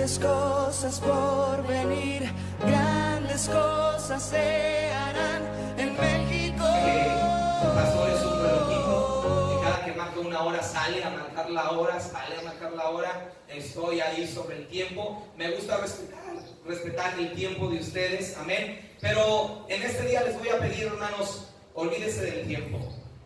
grandes cosas por venir, grandes cosas se harán en México. El pastor es un relojito que cada que marca una hora sale a marcar la hora, estoy ahí sobre el tiempo. Me gusta respetar el tiempo de ustedes, amén. Pero en este día les voy a pedir, hermanos, olvídese del tiempo.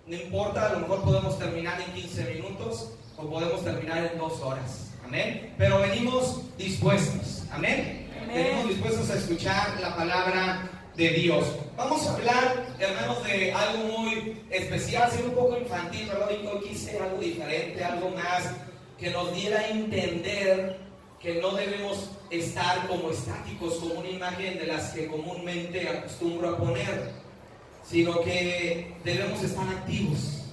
No importa, a lo mejor podemos terminar en 15 minutos o podemos terminar en 2 horas, amén. Pero venimos dispuestos, amén. Venimos dispuestos a escuchar la palabra de Dios. Vamos a hablar, hermanos, de algo muy especial, ser un poco infantil, ¿verdad? Hoy quise algo diferente, algo más que nos diera a entender que no debemos estar como estáticos, como una imagen de las que comúnmente acostumbro a poner, sino que debemos estar activos,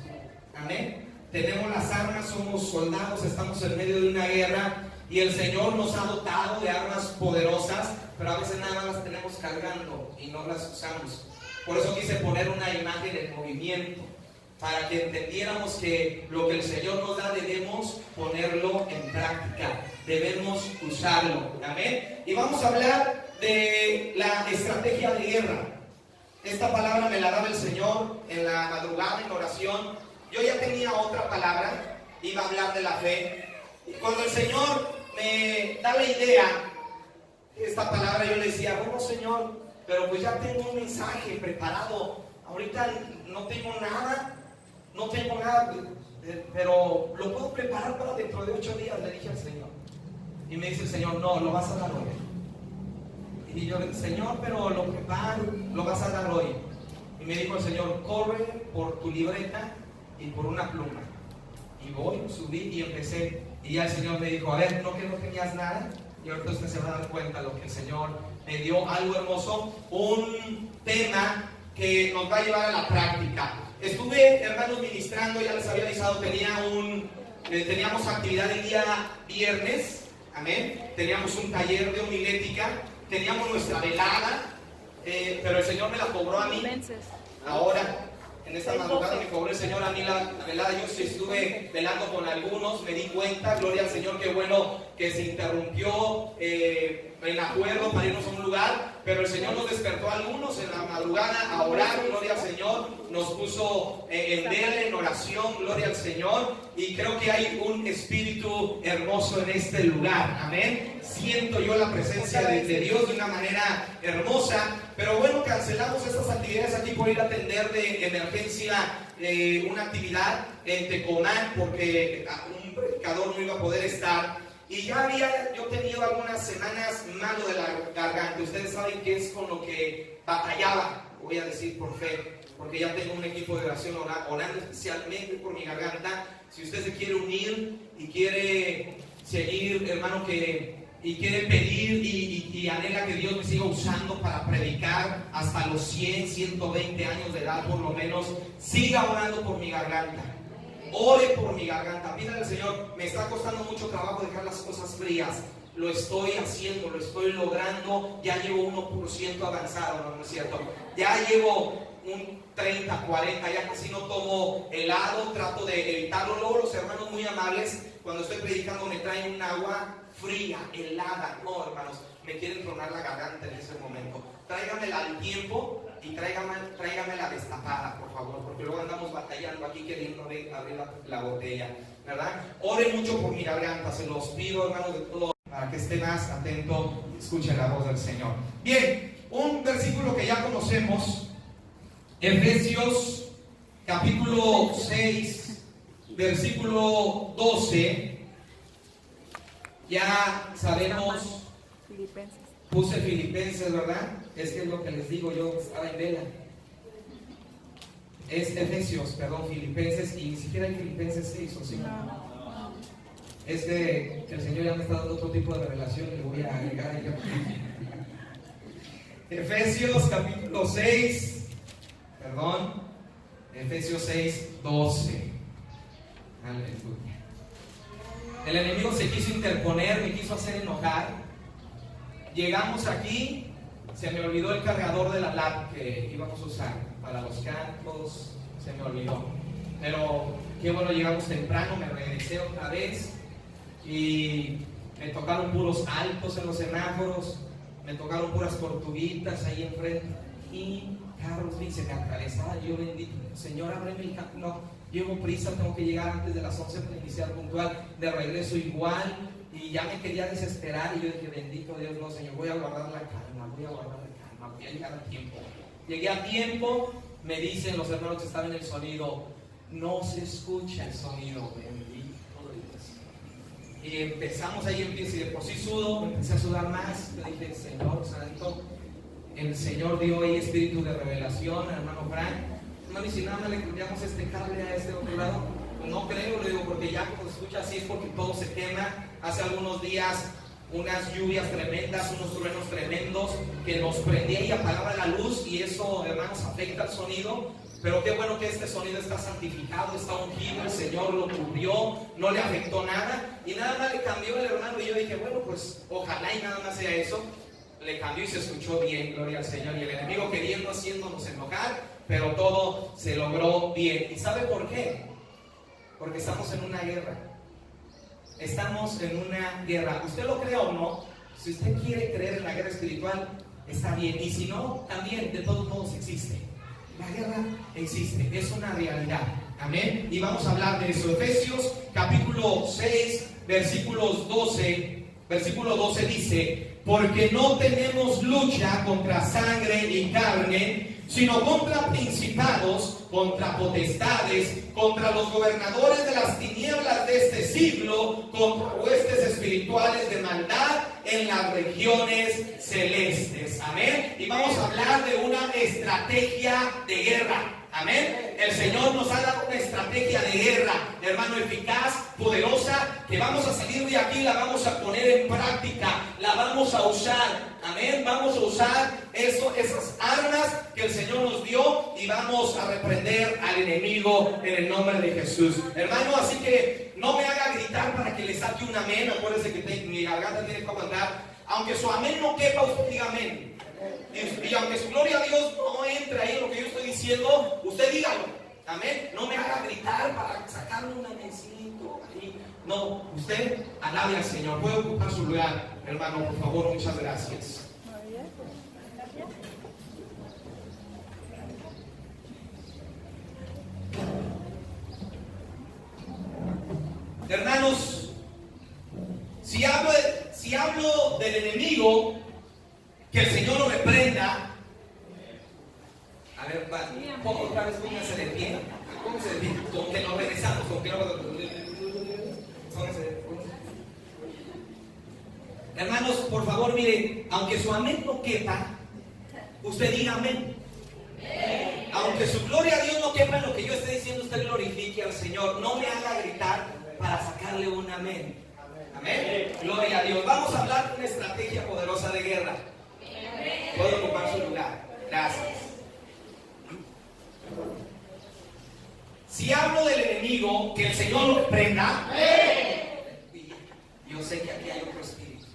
amén. Tenemos las armas, somos soldados, estamos en medio de una guerra y el Señor nos ha dotado de armas poderosas, pero a veces nada más las tenemos cargando y no las usamos. Por eso quise poner una imagen en movimiento, para que entendiéramos que lo que el Señor nos da debemos ponerlo en práctica, debemos usarlo, amén. Y vamos a hablar de la estrategia de guerra. Esta palabra me la daba el Señor en la madrugada, en oración. Yo ya tenía otra palabra, iba a hablar de la fe. Y cuando el Señor me da la idea, esta palabra, yo le decía, bueno, Señor, pero pues ya tengo un mensaje preparado. Ahorita no tengo nada, pero lo puedo preparar para dentro de 8 días, le dije al Señor. Y me dice el Señor, no, lo vas a dar hoy. Y yo le dije, Señor, pero lo preparo, lo vas a dar hoy. Y me dijo el Señor, corre por tu libreta y por una pluma. Y voy, subí y empecé. Y ya el Señor me dijo, a ver, ¿no que no tenías nada? Y ahorita usted se va a dar cuenta lo que el Señor me dio, algo hermoso, un tema que nos va a llevar a la práctica. Estuve, hermanos, ministrando, ya les había avisado, teníamos actividad el día viernes, amén. Teníamos un taller de homilética, teníamos nuestra velada, pero el Señor me la cobró a mí. Ahora, en esta madrugada me cobró el Señor a mí la velada. Yo sí estuve velando con algunos, me di cuenta, gloria al Señor, qué bueno que se interrumpió el acuerdo para irnos a un lugar, pero el Señor nos despertó a algunos en la madrugada a orar, gloria al Señor, nos puso en vela, en oración, gloria al Señor, y creo que hay un espíritu hermoso en este lugar, amén. Siento yo la presencia de Dios de una manera hermosa, pero bueno, cancelamos estas actividades aquí por ir a atender de emergencia una actividad en Tecomán, porque un predicador no iba a poder estar. Y ya había yo tenido algunas semanas malo de la garganta. Ustedes saben que es con lo que batallaba, voy a decir por fe, porque ya tengo un equipo de oración orando especialmente por mi garganta. Si usted se quiere unir y quiere seguir, hermano, y quiere pedir y anhela que Dios me siga usando para predicar hasta los 100, 120 años de edad por lo menos, siga orando por mi garganta. Ore por mi garganta, pídale al Señor. Me está costando mucho trabajo dejar las cosas frías. Lo estoy haciendo, lo estoy logrando. Ya llevo 1% avanzado, ¿no es cierto? Ya llevo un 30, 40, ya casi no tomo helado, trato de evitarlo. Luego los hermanos muy amables, cuando estoy predicando, me traen un agua fría, helada. No, hermanos, me quieren tronar la garganta en ese momento. Tráigamela al tiempo y tráigamela destapada, por favor, porque luego andamos batallando aquí queriendo abrir la botella, ¿verdad? Ore mucho por mi garganta, se los pido, hermanos, de todo, para que esté más atento y escuche la voz del Señor. Bien, un versículo que ya conocemos, Efesios capítulo 6, versículo 12, ya sabemos. Filipenses. Puse Filipenses, ¿verdad? Es que es lo que les digo, yo estaba en vela. Es Efesios, perdón, Filipenses, y ni siquiera hay Filipenses 6 o 5. Es que el Señor ya me está dando otro tipo de revelación y le voy a agregar ahí. Efesios capítulo 6, perdón, Efesios 6, 12. Aleluya. El enemigo se quiso interponer, me quiso hacer enojar. Llegamos aquí, se me olvidó el cargador de la lap que íbamos a usar para los cantos, se me olvidó. Pero qué bueno, llegamos temprano, me regresé otra vez y Me tocaron puros altos en los semáforos, me tocaron puras tortuguitas ahí enfrente y carros bien se me atravesaban. Yo bendito, Señor, ábreme el camino. No, llevo prisa, tengo que llegar antes de las 11 para iniciar puntual, de regreso igual, y ya me quería desesperar. Y yo dije, bendito Dios, no, Señor, voy a guardar la calma, voy a llegar a tiempo. Llegué a tiempo. Me dicen los hermanos que estaban en el sonido, no se escucha el sonido, bendito Dios. Y empezamos ahí, y de por sí sudo, me empecé a sudar más. Le dije, Señor Santo, el Señor dio ahí espíritu de revelación, hermano Frank. Hermano, y si nada más le cambiamos este cable a este otro lado, pues no creo, le digo, porque ya cuando se escucha así es porque todo se quema. Hace algunos días unas lluvias tremendas, unos truenos tremendos que nos prendía y apagaba la luz, y eso, hermanos, afecta el sonido. Pero qué bueno que este sonido está santificado, está ungido, el Señor lo cubrió, no le afectó nada, y nada más le cambió el hermano. Y yo dije, bueno, pues ojalá y nada más sea eso. Le cambió y se escuchó bien, gloria al Señor. Y el enemigo queriendo, haciéndonos enojar, pero todo se logró bien. ¿Y sabe por qué? Porque estamos en una guerra. Estamos en una guerra. ¿Usted lo cree o no? Si usted quiere creer en la guerra espiritual, está bien. Y si no, también, de todos modos existe. La guerra existe, es una realidad. Amén. Y vamos a hablar de eso. Efesios capítulo 6, versículo 12 dice: porque no tenemos lucha contra sangre y carne, sino contra principados, contra potestades, contra los gobernadores de las tinieblas de este siglo, contra huestes espirituales de maldad en las regiones celestes. Amén. Y vamos a hablar de una estrategia de guerra. Amén. El Señor nos ha dado una estrategia de guerra, hermano, eficaz, poderosa, que vamos a salir de aquí, la vamos a poner en práctica, la vamos a usar. Amén. Vamos a usar esas armas que el Señor nos dio y vamos a reprender al enemigo en el nombre de Jesús. Hermano, así que no me haga gritar para que le saque un amén. Acuérdese que mi garganta tiene que aguantar. Aunque su amén no quepa, usted diga amén. Y aunque su gloria a Dios no entre ahí en lo que yo estoy diciendo, usted dígalo. Amén. No me haga gritar para sacarle un amencito ahí. No, usted alabe al Señor. Puede ocupar su lugar, hermano, por favor. Muchas gracias. Hermanos, si hablo del enemigo, que el Señor lo reprenda. A ver, otra vez pónganse de pie. Pónganse de pie. Con que nos regresamos, con que no. Pónganse de pie. Hermanos, por favor, miren, aunque su amén no quepa, usted diga amén. Aunque su gloria a Dios no quepa en lo que yo esté diciendo, usted glorifique al Señor. No me haga gritar para sacarle un amén. Amén. Gloria a Dios. Vamos a hablar de una estrategia poderosa de guerra. Puedo ocupar su lugar. Gracias. Si hablo del enemigo, que el Señor lo reprenda. Yo sé que aquí hay otro espíritu,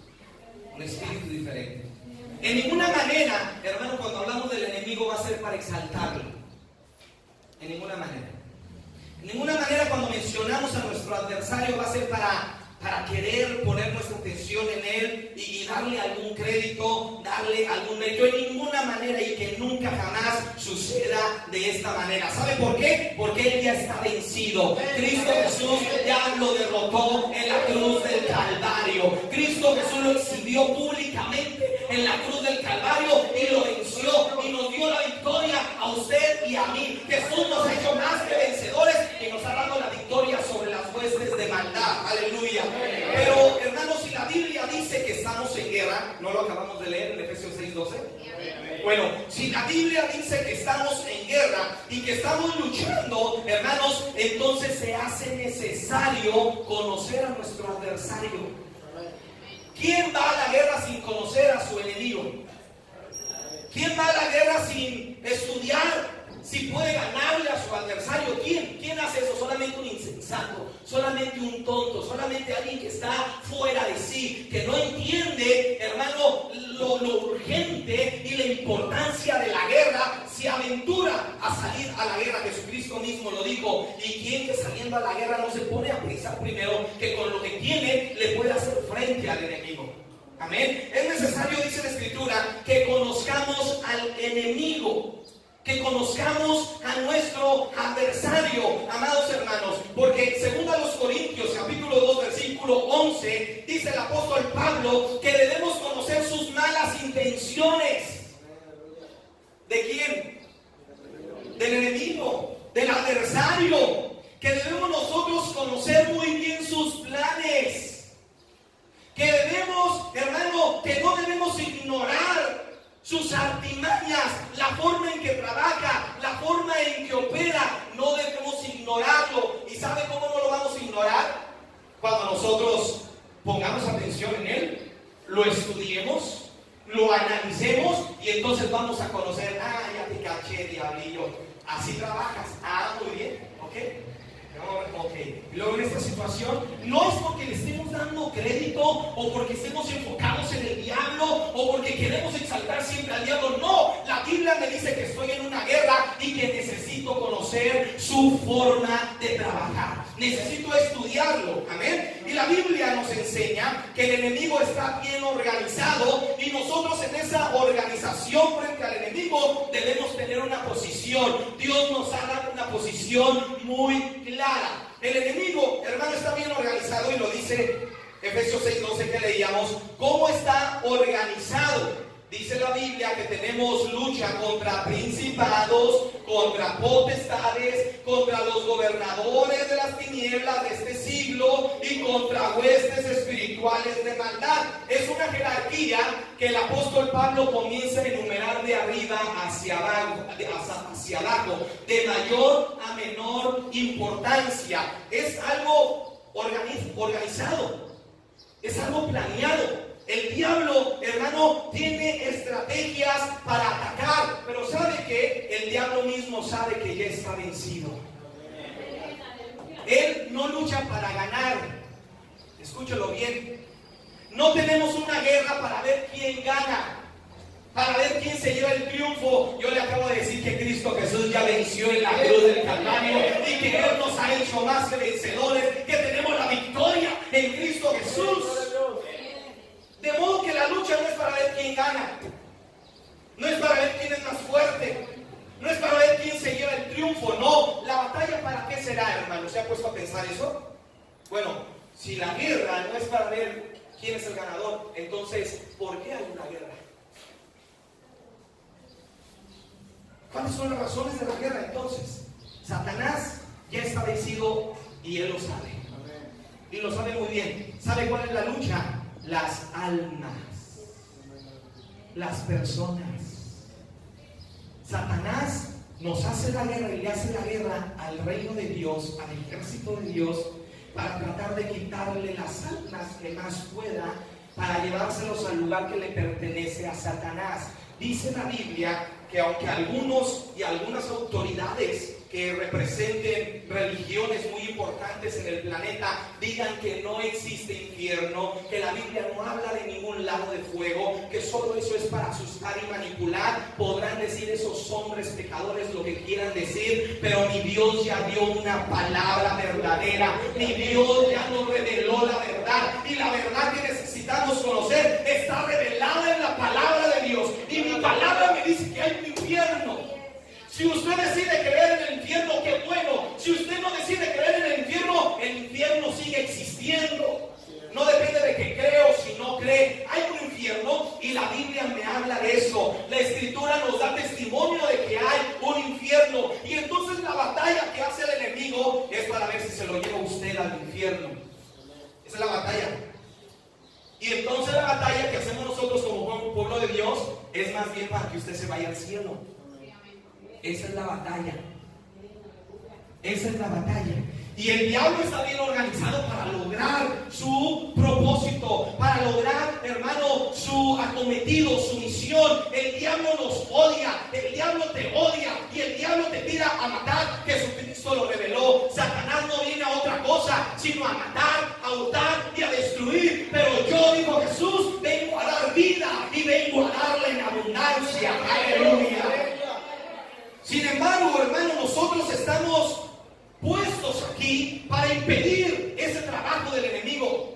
un espíritu diferente. En ninguna manera, hermano, cuando hablamos del enemigo va a ser para exaltarlo. En ninguna manera. En ninguna manera cuando mencionamos a nuestro adversario va a ser para querer poner nuestra atención en él y darle algún crédito, darle algún mérito. En ninguna manera, y que nunca jamás suceda de esta manera. ¿Sabe por qué? Porque él ya está vencido. Cristo Jesús ya lo derrotó en la cruz del Calvario. Cristo Jesús lo exhibió públicamente en la cruz del Calvario y lo venció y nos dio la victoria a usted y a mí. Jesús nos ha hecho más que vencedores y nos ha dado la victoria sobre las huestes de maldad. Aleluya. Pero, hermanos, si la Biblia dice que estamos en guerra, ¿no lo acabamos de leer en Efesios 6:12? Bueno, si la Biblia dice que estamos en guerra y que estamos luchando, hermanos, entonces se hace necesario conocer a nuestro adversario. ¿Quién va a la guerra sin conocer a su enemigo? ¿Quién va a la guerra sin estudiar si puede ganarle a su adversario? ¿Quién hace eso? Solamente un insensato, solamente un tonto, solamente alguien que está fuera de sí, que no entiende, hermano, lo urgente y la importancia de la guerra, se aventura a salir a la guerra. Jesucristo mismo lo dijo. ¿Y quién que saliendo a la guerra no se pone a pensar primero que con lo que tiene le puede hacer frente al enemigo. Amén. Es necesario, dice la Escritura, que conozcamos al enemigo, que conozcamos a nuestro adversario, amados hermanos, porque según a los Corintios, capítulo 2, versículo 11, dice el apóstol Pablo que debemos conocer sus malas intenciones. ¿De quién? Del enemigo, del adversario, que debemos nosotros conocer muy bien sus planes, que debemos, hermano, que no debemos ignorar sus artimañas, la forma en que trabaja, la forma en que opera, no debemos ignorarlo. ¿Y sabe cómo no lo vamos a ignorar? Cuando nosotros pongamos atención en él, lo estudiemos, lo analicemos y entonces vamos a conocer, ya te caché, diablillo, así trabajas, muy bien, ok. Y luego en esta situación no es porque le estemos dando crédito o porque estemos enfocados en el diablo o porque queremos exaltar siempre al diablo. No, la Biblia me dice que estoy en una guerra y que necesito conocer su forma de trabajar. Necesito estudiarlo, amén. Y la Biblia nos enseña que el enemigo está bien organizado y nosotros en esa organización frente al enemigo debemos tener una posición. Dios nos ha dado una posición muy clara. El enemigo, hermano, está bien organizado y lo dice Efesios 6:12 que leíamos. ¿Cómo está organizado? Dice la Biblia que tenemos lucha contra principados, contra potestades, contra los gobernadores de las tinieblas de este siglo y contra huestes espirituales de maldad. Es una jerarquía que el apóstol Pablo comienza a enumerar de arriba hacia abajo, de mayor a menor importancia. Es algo organizado, es algo planeado. El diablo, hermano, tiene estrategias para atacar, pero ¿sabe qué? El diablo mismo sabe que ya está vencido. Él no lucha para ganar. Escúchelo bien. No tenemos una guerra para ver quién gana, para ver quién se lleva el triunfo. Yo le acabo de decir que Cristo Jesús ya venció en la cruz del Calvario y que Él nos ha hecho más que vencedores, que tenemos la victoria en Cristo Jesús. De modo que la lucha no es para ver quién gana, no es para ver quién es más fuerte, no es para ver quién se lleva el triunfo, no. La batalla, ¿para qué será, hermano? ¿Se ha puesto a pensar eso? Bueno, si la guerra no es para ver quién es el ganador, entonces, ¿por qué hay una guerra? ¿Cuáles son las razones de la guerra entonces? Satanás ya está vencido y él lo sabe. Y lo sabe muy bien. ¿Sabe cuál es la lucha? Las almas, las personas. Satanás nos hace la guerra y le hace la guerra al reino de Dios, al ejército de Dios, para tratar de quitarle las almas que más pueda, para llevárselos al lugar que le pertenece a Satanás. Dice la Biblia que aunque algunos y algunas autoridades que representen religiones muy importantes en el planeta digan que no existe infierno, que la Biblia no habla de ningún lago de fuego, que solo eso es para asustar y manipular, podrán decir esos hombres pecadores lo que quieran decir, pero mi Dios ya dio una palabra verdadera, mi Dios ya nos reveló la verdad, y la verdad que necesitamos conocer está revelada en la palabra de Dios, y mi palabra me dice que hay un infierno. Si usted decide creer en el infierno, qué bueno. Si usted no decide creer en el infierno sigue existiendo. No depende de que cree o si no cree. Hay un infierno y la Biblia me habla de eso. La Escritura nos da testimonio de que hay un infierno. Y entonces la batalla que hace el enemigo es para ver si se lo lleva usted al infierno. Esa es la batalla. Y entonces la batalla que hacemos nosotros como pueblo de Dios es más bien para que usted se vaya al cielo. Esa es la batalla. Esa es la batalla. Y el diablo está bien organizado para lograr su propósito, para lograr, hermano, su acometido, su misión. El diablo nos odia, el diablo te odia y el diablo te tira a matar. Jesucristo lo reveló. Satanás no viene a otra cosa, sino a matar, a hurtar y a destruir. Pero yo, dijo Jesús, vengo a dar vida y vengo a darla en abundancia. Aleluya. Sin embargo, hermano, nosotros estamos puestos aquí para impedir ese trabajo del enemigo.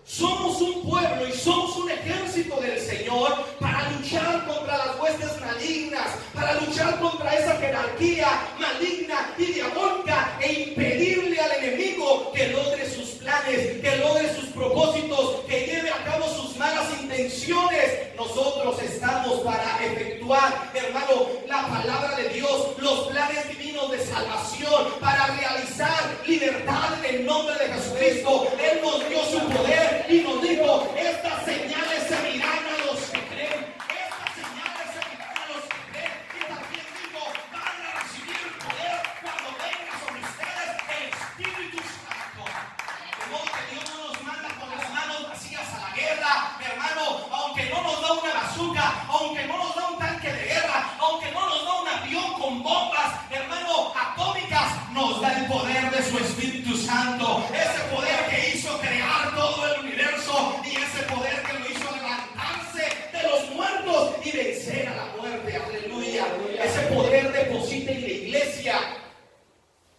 Somos un pueblo y somos un ejército del Señor para luchar contra las huestes malignas, para luchar contra esa jerarquía maligna y diabólica e impedirle al enemigo que logre sus planes, que logre sus propósitos, que lleve a cabo sus malas intenciones. Nosotros estamos para efectuar, hermano, la palabra de Dios, los planes divinos de salvación, para realizar libertad en el nombre de Jesucristo. Él nos dio su poder y nos dijo: estas señales seguirán a los que creen. Estas señales seguirán a los que creen. Y también dijo: van a recibir poder cuando venga sobre ustedes el Espíritu Santo. De modo que Dios no nos manda con las manos vacías a la guerra, hermano. Aunque no nos da una bazooka, aunque no nos da un tanque de guerra, aunque no nos da un avión con bombas, hermano, atómicas, nos da el poder de su Espíritu Santo. Ese poder que hizo crear todo el universo y ese poder que lo hizo levantarse de los muertos y vencer a la muerte. Aleluya. Ese poder deposita en la iglesia.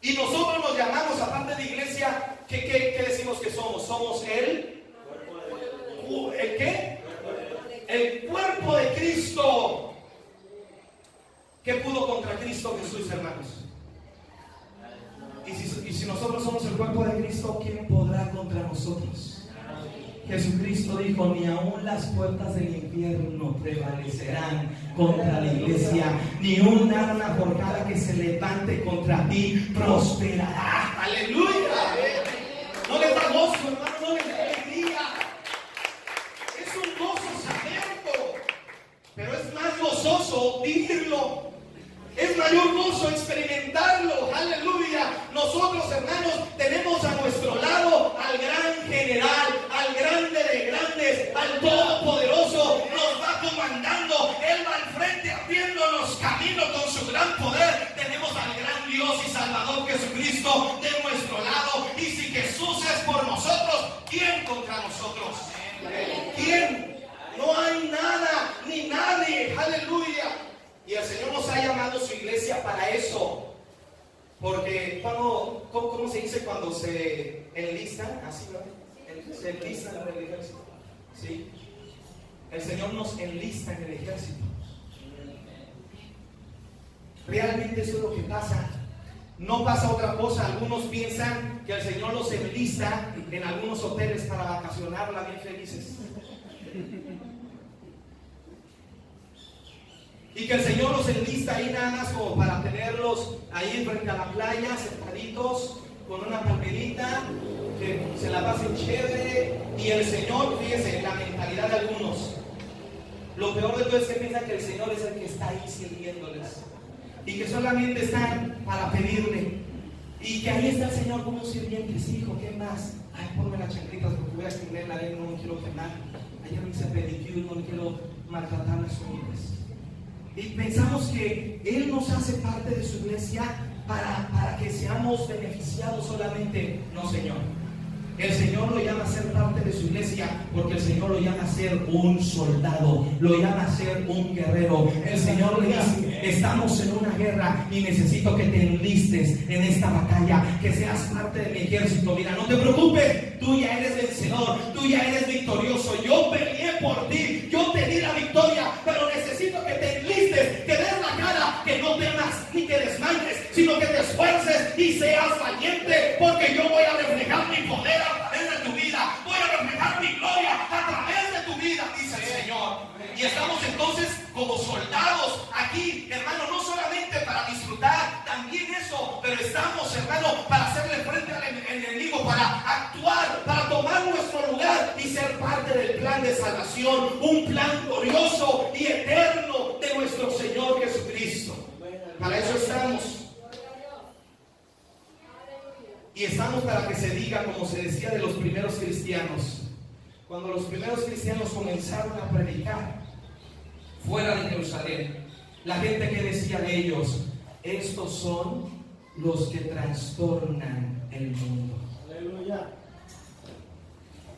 Y nosotros nos llamamos, aparte de iglesia, ¿qué decimos que somos? Somos ¿el qué? El cuerpo de Cristo. ¿Qué pudo contra Cristo Jesús, hermanos? Y si nosotros somos el cuerpo de Cristo, ¿quién podrá contra nosotros? Jesucristo dijo: ni aun las puertas del infierno prevalecerán contra la iglesia, ni un arma forjada que se levante contra ti prosperará. Aleluya. No les da gozo, hermano, no les da alegría. Es un gozo saberlo, pero es más gozoso vivirlo. Es mayor gozo experimentarlo. Aleluya. Nosotros, hermanos, tenemos a nuestro lado al gran general, al grande de grandes, al todopoderoso. Nos va comandando. Él va al frente abriéndonos camino con su gran poder. Tenemos al gran Dios y Salvador Jesucristo de nuestro lado. Y si Jesús es por nosotros, ¿quién contra nosotros? ¿Quién? No hay nada ni nadie. Aleluya. Y el Señor nos ha llamado a su iglesia para eso. Porque ¿cómo se dice cuando se enlistan? Así, ¿verdad? Se enlistan en el ejército. ¿Sí? El Señor nos enlista en el ejército. Realmente eso es lo que pasa. No pasa otra cosa. Algunos piensan que el Señor los enlista en algunos hoteles para vacacionarla bien felices. Y que el Señor los enlista ahí nada más como para tenerlos ahí frente a la playa, sentaditos, con una palmerita, que se la pasen chévere. Y el Señor, fíjese, la mentalidad de algunos. Lo peor de todo es que piensan que el Señor es el que está ahí sirviéndoles. Y que solamente están para pedirle. Y que ahí está el Señor como un sirviente. Sí, hijo, ¿qué más? Ay, ponme las chanclitas porque voy a extender la arena, no me quiero quemar. Ayer me hice pedicure, no quiero maltratar las uñas. Y pensamos que Él nos hace parte de su iglesia para que seamos beneficiados solamente. No, Señor. El Señor lo llama a ser parte de su iglesia porque el Señor lo llama a ser un soldado, lo llama a ser un guerrero. El Señor le dice: estamos en una guerra y necesito que te enlistes en esta batalla, que seas parte de mi ejército. Mira, no te preocupes, tú ya eres vencedor, tú ya eres victorioso. Yo peleé por ti, yo te di la victoria, pero necesito que te enlistes, que des la cara, que no temas ni que desmayes, sino que te esfuerces y seas valiente, porque yo voy a reflejar mi poder a través de tu vida, voy a reflejar mi gloria a través de tu vida, dice el Señor. Y estamos entonces como soldados aquí, hermano, no solamente para disfrutar, también eso, pero estamos, hermano, para hacerle frente al enemigo, para actuar, para tomar nuestro lugar y ser parte del plan de salvación, un plan glorioso y eterno de nuestro Señor Jesucristo. Para eso estamos. Y estamos para que se diga, como se decía de los primeros cristianos. Cuando los primeros cristianos comenzaron a predicar fuera de Jerusalén, la gente que decía de ellos: estos son los que trastornan el mundo. Aleluya.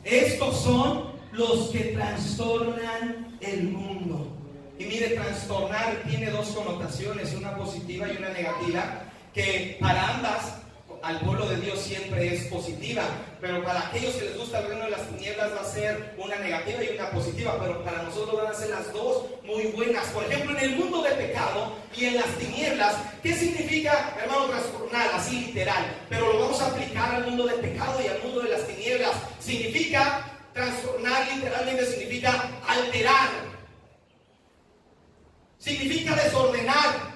Estos son los que trastornan el mundo. Y mire, trastornar tiene dos connotaciones, una positiva y una negativa, que para ambas al pueblo de Dios siempre es positiva, pero para aquellos que les gusta el reino de las tinieblas va a ser una negativa y una positiva, pero para nosotros van a ser las dos muy buenas. Por ejemplo, en el mundo de pecado y en las tinieblas, ¿qué significa, hermano, trastornar? Así literal, pero lo vamos a aplicar al mundo de pecado y al mundo de las tinieblas. Significa trastornar, literalmente significa alterar, significa desordenar,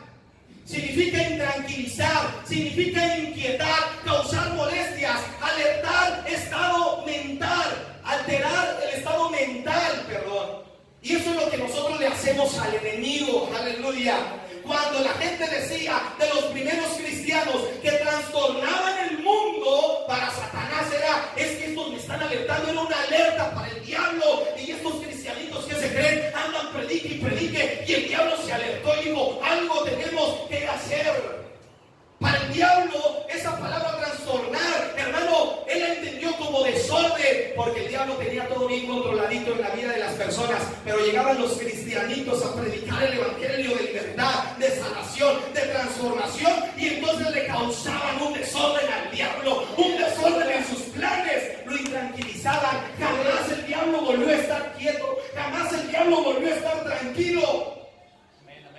significa intranquilizar, significa inquietar, causar molestias, alertar estado mental, alterar el estado mental, perdón. Y eso es lo que nosotros le hacemos al enemigo, aleluya. Cuando la gente decía de los primeros cristianos que trastornaban el mundo, para Satanás es que estos me están alertando, era una alerta para el diablo. Y estos cristianitos que se creen andan predique y predique, y el diablo se alertó y dijo, algo tenemos que hacer. Para el diablo, esa palabra trastornar, hermano, él la entendió como desorden, porque el diablo tenía todo bien controladito en la vida de las personas, pero llegaban los cristianitos a predicar el evangelio de libertad, de salvación, de transformación, y entonces le causaban un desorden al diablo, un desorden en sus planes, lo intranquilizaban. Jamás el diablo volvió a estar quieto, jamás el diablo volvió a estar tranquilo,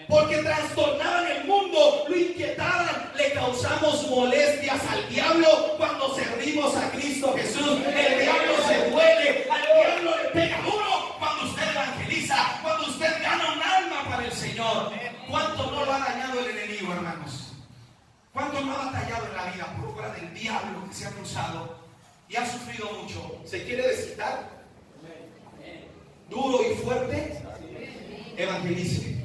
porque trastornaban el mundo, lo inquietaban. Le causamos molestias al diablo cuando servimos a Cristo Jesús. El diablo se duele, al diablo le pega duro cuando usted evangeliza, cuando usted gana un alma para el Señor. ¿Cuánto no lo ha dañado el enemigo, hermanos? ¿Cuánto no ha batallado en la vida por obra del diablo que se ha cruzado y ha sufrido mucho? ¿Se quiere desquitar? Duro y fuerte, evangelice.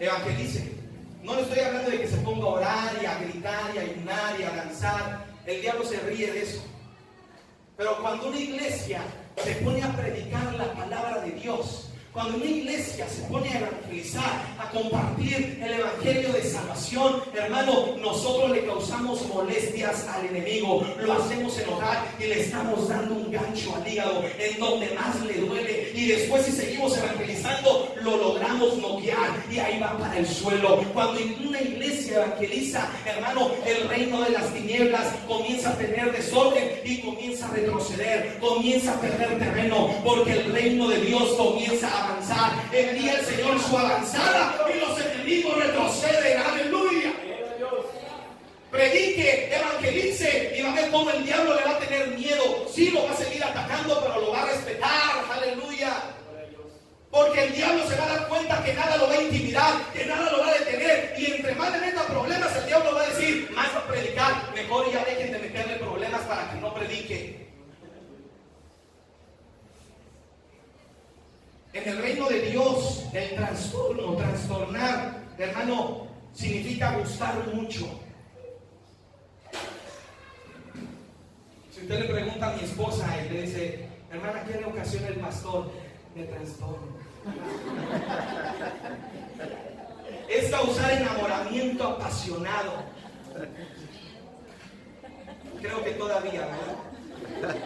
Evangelice. No le estoy hablando de que se ponga a orar y a gritar y a ayunar y a danzar. El diablo se ríe de eso. Pero cuando una iglesia se pone a predicar la palabra de Dios, cuando una iglesia se pone a evangelizar, a compartir el evangelio de salvación, hermano, nosotros le causamos molestias al enemigo, lo hacemos enojar y le estamos dando un gancho al hígado en donde más le duele, y después, si seguimos evangelizando, lo logramos noquear y ahí va para el suelo. Cuando una iglesia evangeliza, hermano, el reino de las tinieblas comienza a tener desorden y comienza a retroceder, comienza a perder terreno, porque el reino de Dios comienza a avanzar. Envía el Señor su avanzada y los enemigos retroceden. Aleluya. Predique, evangelice, y va a ver cómo el diablo le va a tener miedo. Sí, lo va a seguir atacando, pero lo va a respetar. Aleluya. Porque el diablo se va a dar cuenta que nada lo va a intimidar, que nada lo va a detener, y entre más le meta problemas, el diablo va a decir, más va a predicar, mejor ya dejen de meterle problemas para que no predique. En el reino de Dios, el trastorno, trastornar, hermano, significa gustar mucho. Si usted le pregunta a mi esposa y le dice, hermana, ¿qué le ocasiona el pastor? Me trastorno. Es causar enamoramiento apasionado. Creo que todavía, ¿verdad?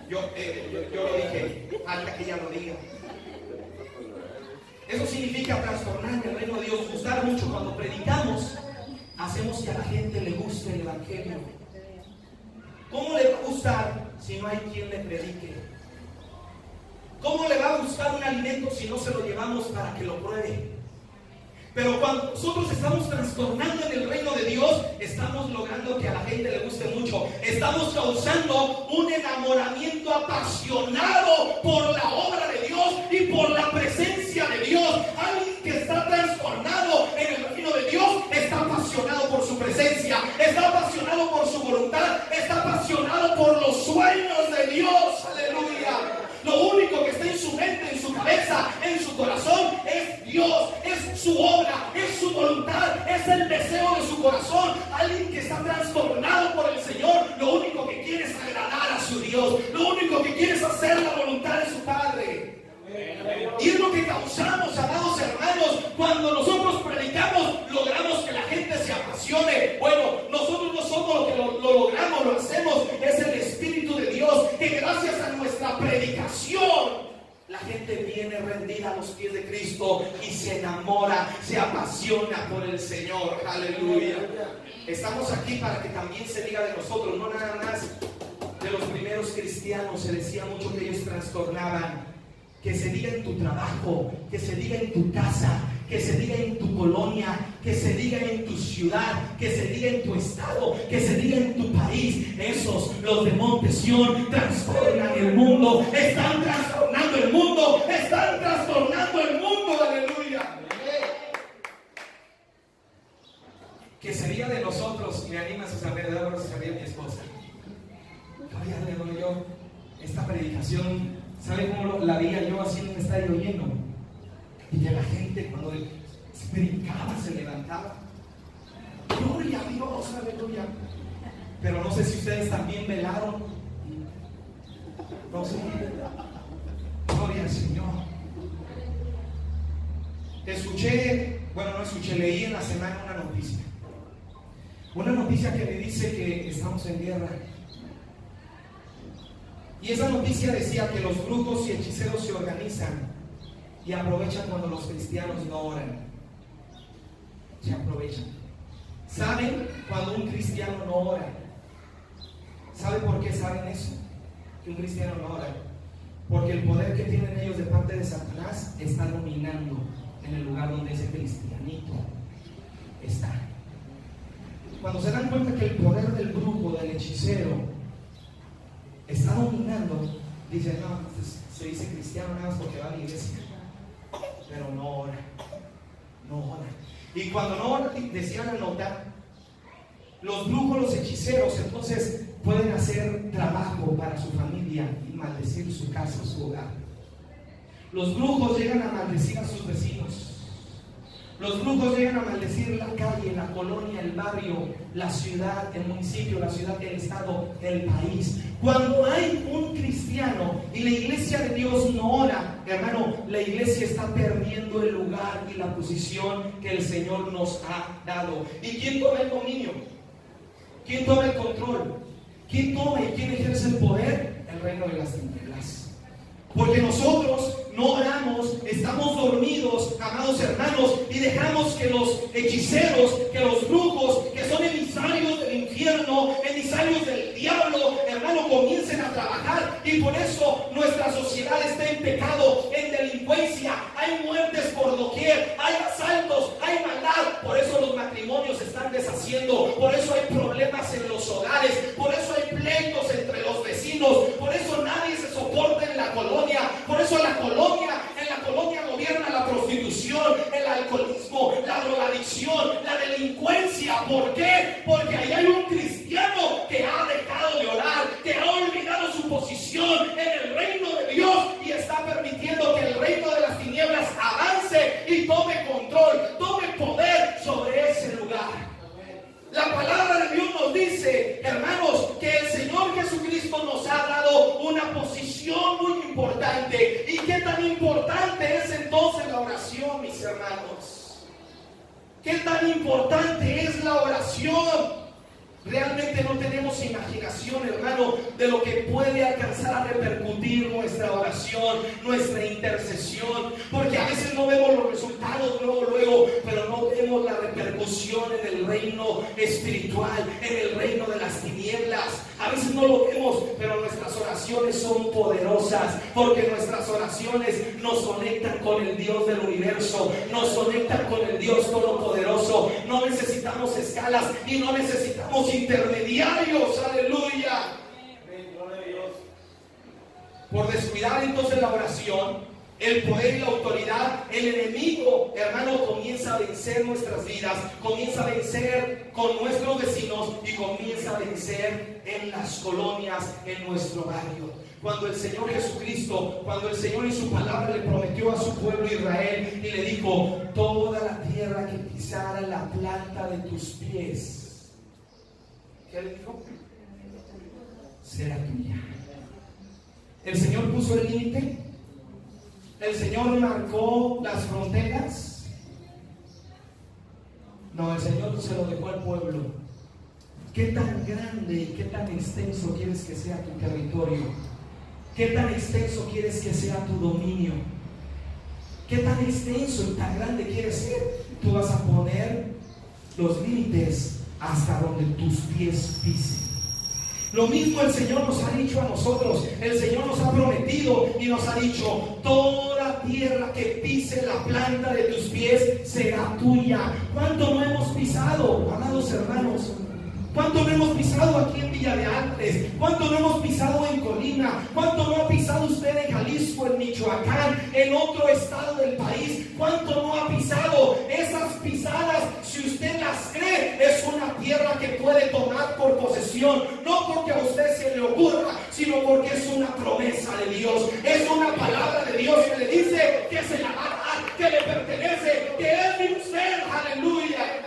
Yo lo dije, falta que ella lo diga. Eso significa trastornar en el reino de Dios, gustar mucho. Cuando predicamos, hacemos que a la gente le guste el evangelio. ¿Cómo le va a gustar si no hay quien le predique? ¿Cómo le va a gustar un alimento si no se lo llevamos para que lo pruebe? Pero cuando nosotros estamos trastornando en el reino de Dios, estamos logrando que a la gente le guste mucho. Estamos causando un enamoramiento apasionado por la obra de Dios y por la presencia de Dios. Alguien que está trastornado en el reino de Dios está apasionado por su presencia, está apasionado por su voluntad, está apasionado por los sueños de Dios. Aleluya. Lo único que está en su mente, en su cabeza, en su corazón es Dios, es su obra, es su voluntad, es el deseo de su corazón. Alguien que está trastornado por el Señor, lo único que quiere es agradar a su Dios, lo único que quiere es hacer la voluntad de su Padre. Y La gente viene rendida a los pies de Cristo y se enamora, se apasiona por el Señor. Aleluya. Estamos aquí para que también se diga de nosotros, no nada más de los primeros cristianos. Se decía mucho que ellos trastornaban. Que se diga en tu trabajo, que se diga en tu casa, que se diga en tu colonia, que se diga en tu ciudad, que se diga en tu estado, que se diga en tu país. Esos, los de Monte Sión, trastornan el mundo, están trastornando el mundo, están trastornando el mundo. Aleluya. Que se diga de nosotros, y me anima a saber, de ahora se sabía mi esposa. Gloria a Dios, yo, esta predicación, ¿sabe cómo la veía yo así en un estadio lleno? Y que la gente cuando se brincaba, se levantaba. Gloria a Dios, aleluya. Pero no sé si ustedes también velaron. No sé. Gloria al Señor. Leí en la semana una noticia. Una noticia que me dice que estamos en guerra. Y esa noticia decía que los brujos y hechiceros se organizan y aprovechan cuando los cristianos no oran. Se aprovechan. ¿Saben cuando un cristiano no ora? ¿Saben por qué saben eso? Que un cristiano no ora. Porque el poder que tienen ellos de parte de Satanás está dominando en el lugar donde ese cristianito está. Cuando se dan cuenta que el poder del brujo, del hechicero, está dominando, dicen, no, se dice cristiano nada más porque va a la iglesia, pero no ora, no ora. Y cuando no ora, decía la nota, los brujos, los hechiceros, entonces pueden hacer trabajo para su familia y maldecir su casa, su hogar. Los brujos llegan a maldecir a sus vecinos. Los brujos llegan a maldecir la calle, la colonia, el barrio, la ciudad, el municipio, la ciudad, el estado, el país. Cuando hay un cristiano y la iglesia de Dios no ora, hermano, la iglesia está perdiendo el lugar y la posición que el Señor nos ha dado. ¿Y quién toma el dominio? ¿Quién toma el control? ¿Quién toma y quién ejerce el poder? El reino de las tinieblas. Porque nosotros no oramos, estamos dormidos, amados hermanos, y dejamos que los hechiceros, que los brujos, que son emisarios del infierno, emisarios del diablo, hermano, comiencen a trabajar. Y por eso nuestra sociedad está en pecado, en delincuencia, hay muertes por doquier, hay asaltos, hay maldad. Por eso los matrimonios se están deshaciendo, por eso hay problemas en los hogares, por eso hay pleitos entre los vecinos, por eso nadie se soporta en la colonia, por eso en la colonia gobierna la prostitución, el alcoholismo, la drogadicción, la delincuencia. ¿Por qué? Porque ahí hay un cristiano que ha dejado de orar, que ha olvidado su posición en el reino de Dios y está permitiendo que el reino de las tinieblas avance y tome control, tome poder sobre ese lugar. La palabra de Dios nos dice, hermanos, que el Señor Jesucristo nos ha dado una posición muy importante. ¿Y qué tan importante es entonces la oración, mis hermanos? ¿Qué tan importante es la oración? Realmente no tenemos imaginación, hermano, de lo que puede alcanzar a repercutir nuestra oración, nuestra intercesión, porque a veces no vemos los resultados luego, pero no vemos la repercusión en el reino espiritual, en el reino de las tinieblas. A veces no lo vemos, pero nuestras oraciones son poderosas, porque nuestras oraciones nos conectan con el Dios del universo, nos conectan con el Dios todopoderoso. No necesitamos escalas y no necesitamos intermediarios. Aleluya. Por descuidar entonces la oración, el poder y la autoridad, el enemigo, hermano, comienza a vencer nuestras vidas, comienza a vencer con nuestros vecinos y comienza a vencer en las colonias, en nuestro barrio. Cuando el Señor Jesucristo, cuando el Señor en su palabra le prometió a su pueblo Israel y le dijo, toda la tierra que pisara la planta de tus pies, ¿qué le dijo? Será tuya. El Señor puso el límite. El Señor marcó las fronteras. No, el Señor se lo dejó al pueblo. ¿Qué tan grande y qué tan extenso quieres que sea tu territorio? ¿Qué tan extenso quieres que sea tu dominio? ¿Qué tan extenso y tan grande quieres ser? Tú vas a poner los límites hasta donde tus pies pisen. Lo mismo el Señor nos ha dicho a nosotros. El Señor nos ha prometido y nos ha dicho: toda tierra que pise la planta de tus pies será tuya. ¿Cuánto no hemos pisado, amados hermanos? ¿Cuánto no hemos pisado aquí en Villa de Álvarez? ¿Cuánto no hemos pisado en Colina? ¿Cuánto no ha pisado usted en Jalisco, en Michoacán, en otro estado del país? ¿Cuánto no ha pisado? Esas pisadas, si usted las cree, es una tierra que puede tomar por posesión. No porque a usted se le ocurra, sino porque es una promesa de Dios. Es una palabra de Dios que le dice que se la va a dar, que le pertenece, que es de usted. Aleluya.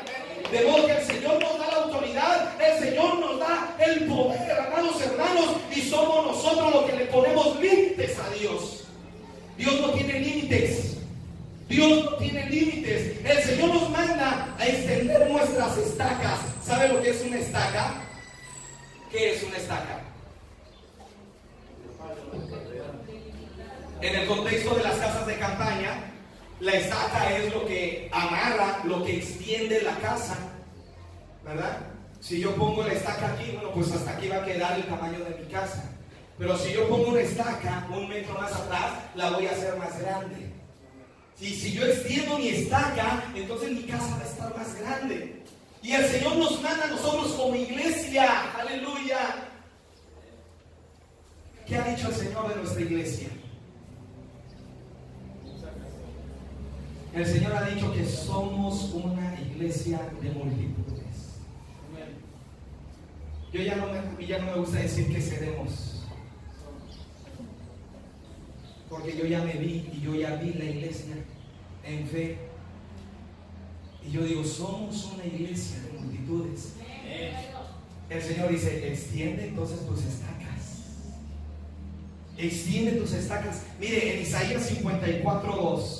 De modo que el Señor nos da la autoridad, el Señor nos da el poder, hermanos, hermanos, y somos nosotros los que le ponemos límites a Dios. Dios no tiene límites. Dios no tiene límites. El Señor nos manda a extender nuestras estacas. ¿Sabe lo que es una estaca? ¿Qué es una estaca? En el contexto de las casas de campaña, la estaca es lo que amarra, lo que extiende la casa, ¿verdad? Si yo pongo la estaca aquí, bueno, pues hasta aquí va a quedar el tamaño de mi casa. Pero si yo pongo una estaca 1 metro más atrás, la voy a hacer más grande. Y si yo extiendo mi estaca, entonces mi casa va a estar más grande. Y el Señor nos manda a nosotros como iglesia, aleluya. ¿Qué ha dicho el Señor de nuestra iglesia? El Señor ha dicho que somos una iglesia de multitudes. Ya no me gusta decir que seremos, porque yo ya me vi y yo ya vi la iglesia en fe. Y yo digo, somos una iglesia de multitudes. El Señor dice: extiende entonces tus estacas. Extiende tus estacas. Mire, en Isaías 54:2.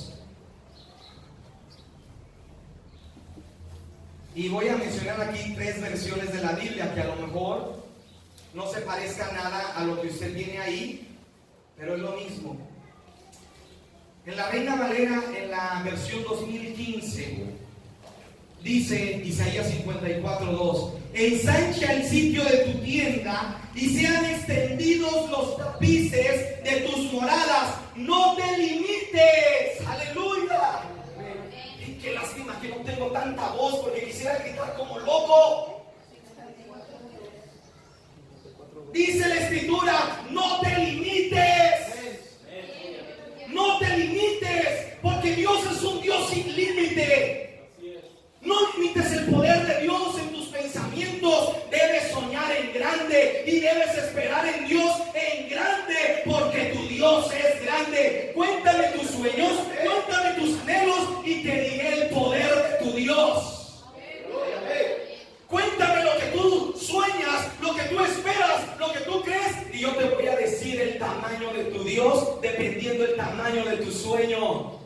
Y voy a mencionar aquí 3 versiones de la Biblia que a lo mejor no se parezca nada a lo que usted tiene ahí, pero es lo mismo. En la Reina Valera, en la versión 2015, dice Isaías 54:2: ensancha el sitio de tu tienda y sean extendidos los tapices de tus moradas. No te limites. Aleluya. Qué lástima que no tengo tanta voz, porque quisiera gritar como loco. Dice la Escritura: no te limites. No te limites, porque Dios es un Dios sin límite. No limites el poder de Dios en tus pensamientos. Debes soñar en grande y debes esperar en Dios en grande, porque tu Dios es grande. Cuéntame tus sueños, cuéntame tus anhelos y te diré el poder de tu Dios. Cuéntame lo que tú sueñas, lo que tú esperas, lo que tú crees, y yo te voy a decir el tamaño de tu Dios, dependiendo del tamaño de tu sueño.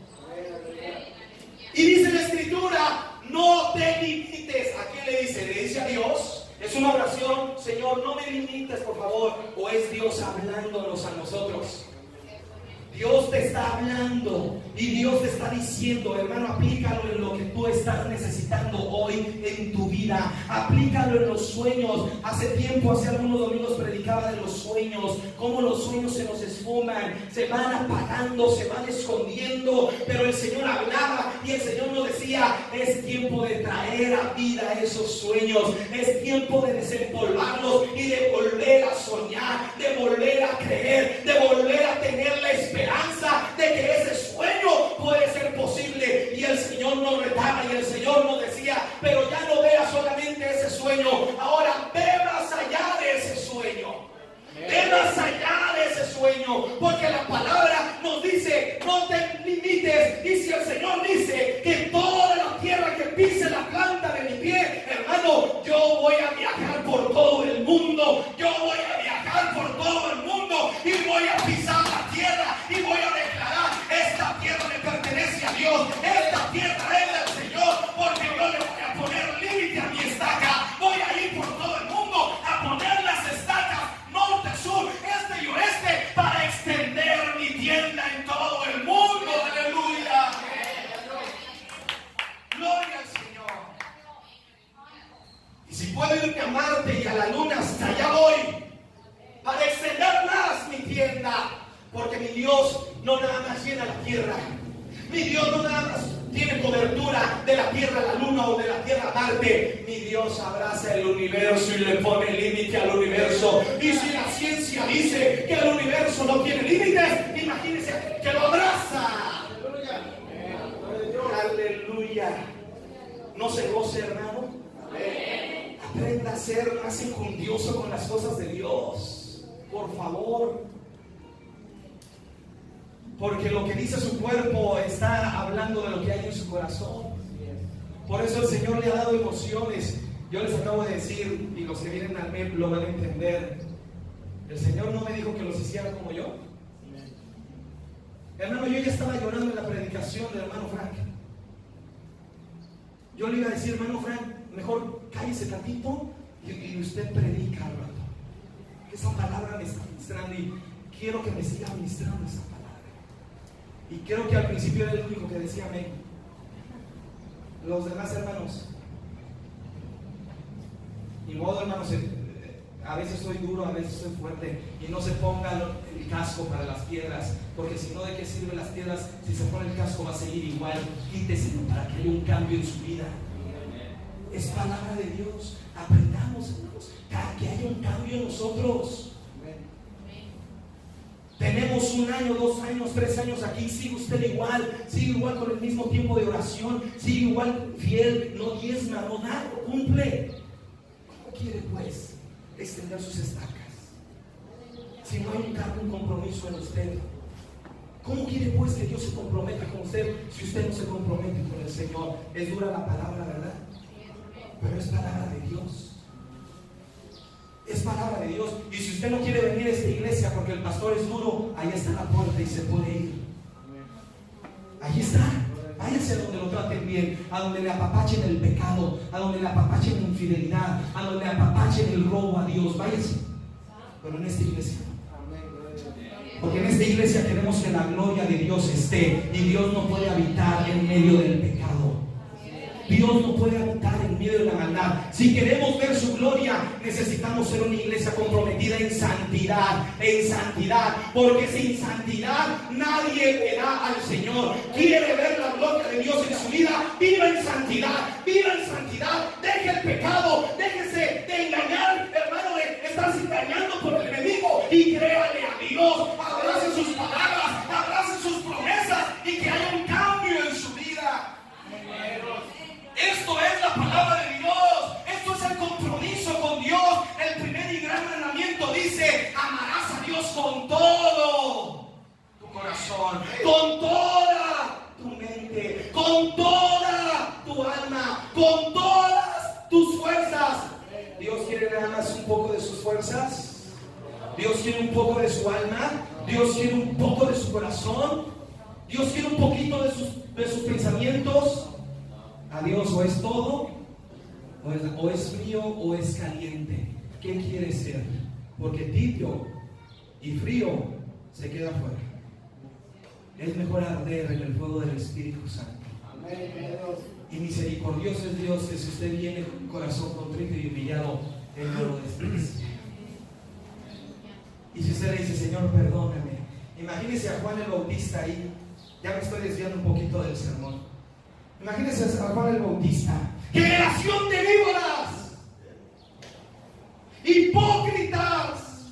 Y dice la Escritura: no te limites. ¿A quién le dice? ¿Le dice a Dios? Es una oración: Señor, no me limites, por favor. ¿O es Dios hablándonos a nosotros? Dios te está hablando y Dios te está diciendo: hermano, aplícalo en lo que tú estás necesitando hoy en tu vida. Aplícalo en los sueños. Hace algunos domingos predicaba de los sueños, cómo los sueños se nos esfuman, se van apagando, se van escondiendo. Pero el Señor hablaba y el Señor nos decía: es tiempo de traer a vida esos sueños. Es tiempo de desempolvarlos y de volver a soñar, de volver a creer, de volver a tener la esperanza de que ese sueño puede ser posible. Y el Señor nos retaba y el Señor nos decía: pero ya no veas solamente ese sueño, ahora ve más allá de ese sueño. Ve más allá de ese sueño, porque la palabra nos dice: no te limites. Y si el Señor dice que toda la tierra que pise la planta de mi pie, hermano, yo voy a viajar por todo el mundo. Yo voy a viajar por todo el mundo y voy a pisar la tierra y voy a declarar: esta tierra le pertenece a Dios, esta tierra es del Señor, porque yo le voy a poner límite a mi estaca. Voy a ir por todo el mundo a poner las estacas norte, sur, este y oeste para extender tierra. Mi Dios no nada más tiene cobertura de la tierra a la luna o de la tierra a Marte. Mi Dios abraza el universo y le pone límite al universo. Y si la ciencia dice que el universo no tiene límites, imagínense que lo abraza. Aleluya. ¿No se goce, hermano? Aprenda a ser más enjundioso con las cosas de Dios, por favor. Porque lo que dice su cuerpo está hablando de lo que hay en su corazón. Por eso el Señor le ha dado emociones. Yo les acabo de decir, y los que vienen al MEP lo van a entender. El Señor no me dijo que los hiciera como yo. Hermano, yo ya estaba llorando en la predicación del hermano Frank. Yo le iba a decir, hermano Frank, mejor cállese tantito y usted predica al rato. Esa palabra me está ministrando y quiero que me siga ministrando esa palabra. Y creo que al principio era el único que decía amén. Los demás hermanos, ni modo, hermanos, a veces soy duro, a veces soy fuerte. Y no se pongan el casco para las piedras, porque si no, ¿de qué sirven las piedras? Si se pone el casco va a seguir igual. Quíteselo para que haya un cambio en su vida. Es palabra de Dios. Aprendamos, hermanos, que haya un cambio en nosotros. Tenemos 1 año, 2 años, 3 años aquí. Sigue usted igual con el mismo tiempo de oración, sigue igual fiel, no diezma, no da, no cumple. ¿Cómo quiere pues extender sus estacas si no hay un cambio, un compromiso en usted? ¿Cómo quiere pues que Dios se comprometa con usted si usted no se compromete con el Señor? Es dura la palabra, ¿verdad? Pero es palabra de Dios. Es palabra de Dios. Y si usted no quiere venir a esta iglesia porque el pastor es duro, ahí está la puerta y se puede ir. Ahí está. Váyase a donde lo traten bien, a donde le apapachen el pecado, a donde le apapachen la infidelidad, a donde le apapachen el robo a Dios. Váyase. Pero en esta iglesia, porque en esta iglesia queremos que la gloria de Dios esté, y Dios no puede habitar en medio del pecado. Dios no puede habitar en medio de la maldad. Si queremos ver su gloria, necesitamos ser una iglesia comprometida en santidad, porque sin santidad nadie verá al Señor. Quiere ver la gloria de Dios en su vida, viva en santidad, deje el pecado, déjese de engañar, hermano, de estarse engañando por el enemigo, y créale a Dios, abrace sus palabras, abrace sus promesas, y que haya un cambio en su vida. Esto es la palabra de Dios. Esto es el compromiso con Dios. El primer y gran mandamiento dice: amarás a Dios con todo tu corazón, con toda tu mente, con toda tu alma, con todas tus fuerzas. Dios quiere nada más un poco de sus fuerzas. Dios quiere un poco de su alma. Dios quiere un poco de su corazón. Dios quiere un poquito de sus pensamientos. A Dios o es todo, o es frío, o es caliente. ¿Qué quiere ser? Porque tibio y frío se queda fuera. Es mejor arder en el fuego del Espíritu Santo. Y misericordioso es Dios, que si usted viene con un corazón contrito y humillado, Él no lo desprecia. Y si usted le dice: Señor, perdóname. Imagínese a Juan el Bautista ahí. Ya me estoy desviando un poquito del sermón. Imagínense a Juan el Bautista. ¡Generación de víboras! ¡Hipócritas!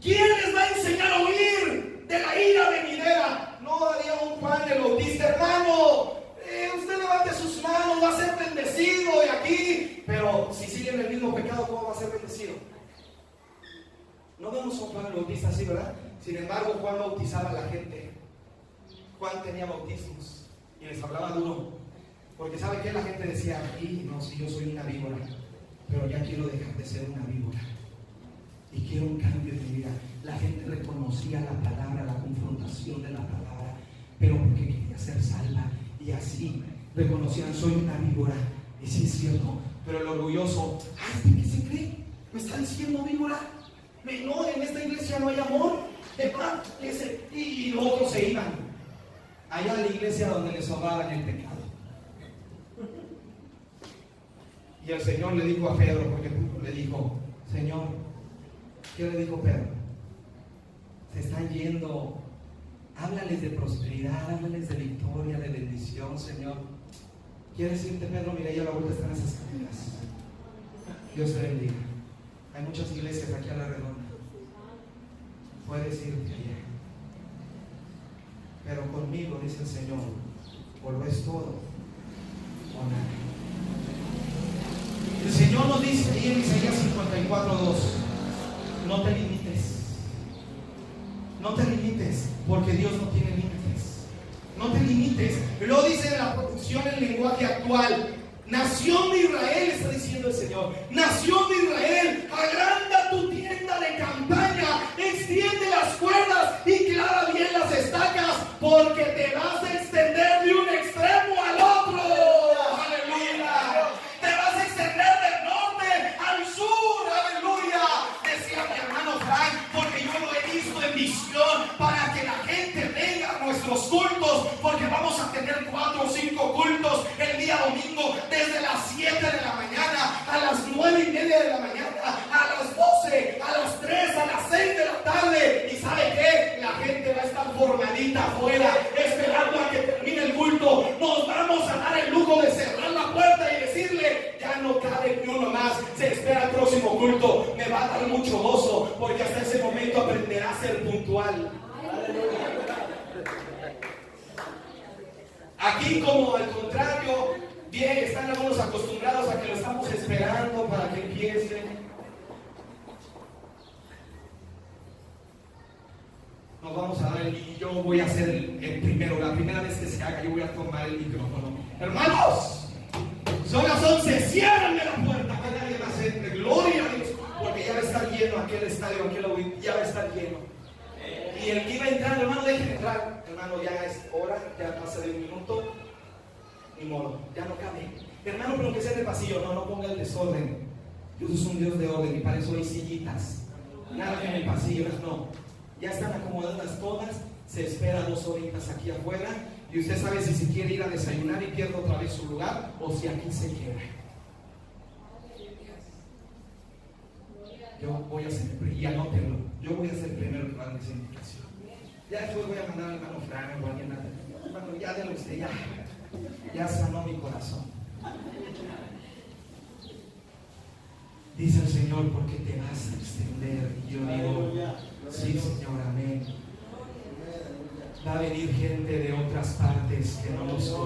¿Quién les va a enseñar a huir de la ira venidera? No daría un Juan el Bautista: hermano, usted levante sus manos, va a ser bendecido de aquí. Pero si sigue en el mismo pecado, ¿cómo va a ser bendecido? No vemos a un Juan el Bautista así, ¿verdad? Sin embargo, Juan bautizaba a la gente. Juan tenía bautismos y les hablaba duro, porque ¿sabe qué? La gente decía: aquí, no, si yo soy una víbora, pero ya quiero dejar de ser una víbora y quiero un cambio de vida. La gente reconocía la palabra, la confrontación de la palabra, pero porque quería ser salva, y así reconocían: soy una víbora. Y sí es cierto, pero el orgulloso: ¿qué se cree? ¿Me está diciendo víbora? No, en esta iglesia no hay amor. Y los otros se iban allá a la iglesia donde les ahogaban el pecado. Y el Señor le dijo a Pedro, porque le dijo: Señor, ¿qué le dijo Pedro? Se están yendo Háblales de prosperidad, háblales de victoria, de bendición, Señor. ¿Quieres irte, Pedro? Mira, ya a la vuelta están esas escaleras. Dios te bendiga. Hay muchas iglesias aquí a la redonda. Puedes irte allá. Pero conmigo, dice el Señor, o lo es todo o nada. El Señor nos dice ahí en Isaías 54:2, no te limites. No te limites, porque Dios no tiene límites. No te limites. Luego dice en la producción en lenguaje actual, nación de Israel, está diciendo el Señor, nación de Israel, agranda tu tienda de campaña, extiende las cuerdas y clava bien las estacas, porque te vas a extender de un extremo al otro. Aleluya. Te vas a extender del norte al sur. Aleluya. Decía mi hermano Frank, porque yo lo he visto en visión, para que la gente venga a nuestros cultos, porque vamos a tener 4 o 5 cultos el día domingo, desde las 7 de la mañana a las 9:30 de la mañana, a las 12, a las 3, a las 6 de la tarde. ¿Y sabe qué? La gente va a estar formadita afuera, esperando a que termine el culto. Nos vamos a dar el lujo de cerrar la puerta y decirle, ya no cabe ni uno más, se espera el próximo culto. Me va a dar mucho gozo, porque hasta ese momento aprenderá a ser puntual. Aquí, como al contrario, bien, están algunos acostumbrados a que lo estamos esperando para que empiece. Nos vamos a dar y yo voy a ser el primero. La primera vez que se haga, yo voy a tomar el micrófono. Hermanos, son las 11, ciérrenme la puerta, que nadie más entre. Gloria a Dios, porque ya va a estar lleno aquel estadio, ya va a estar lleno. Y el que iba a entrar, hermano, dejen entrar. Hermano, ya es hora, ya pasa de 1 minuto. Ni modo, ya no cabe. Hermano, pero que sea en el pasillo, no ponga el desorden. Dios es un Dios de orden y para eso hay sillitas. Nada que en el pasillo, no. Ya están acomodadas todas, se espera 2 horitas aquí afuera. Y usted sabe si quiere ir a desayunar y pierde otra vez su lugar, o si aquí se queda. Yo voy a ser, y anótenlo, yo voy a ser el primero que va a dar esa indicación. Ya después voy a mandar al hermano Frank o a alguien más. Hermano, ya délo usted, ya sanó mi corazón. Dice el Señor, porque te vas a extender. Y yo digo, sí, Señor, amén. Va a venir gente de otras partes que no nos conocen.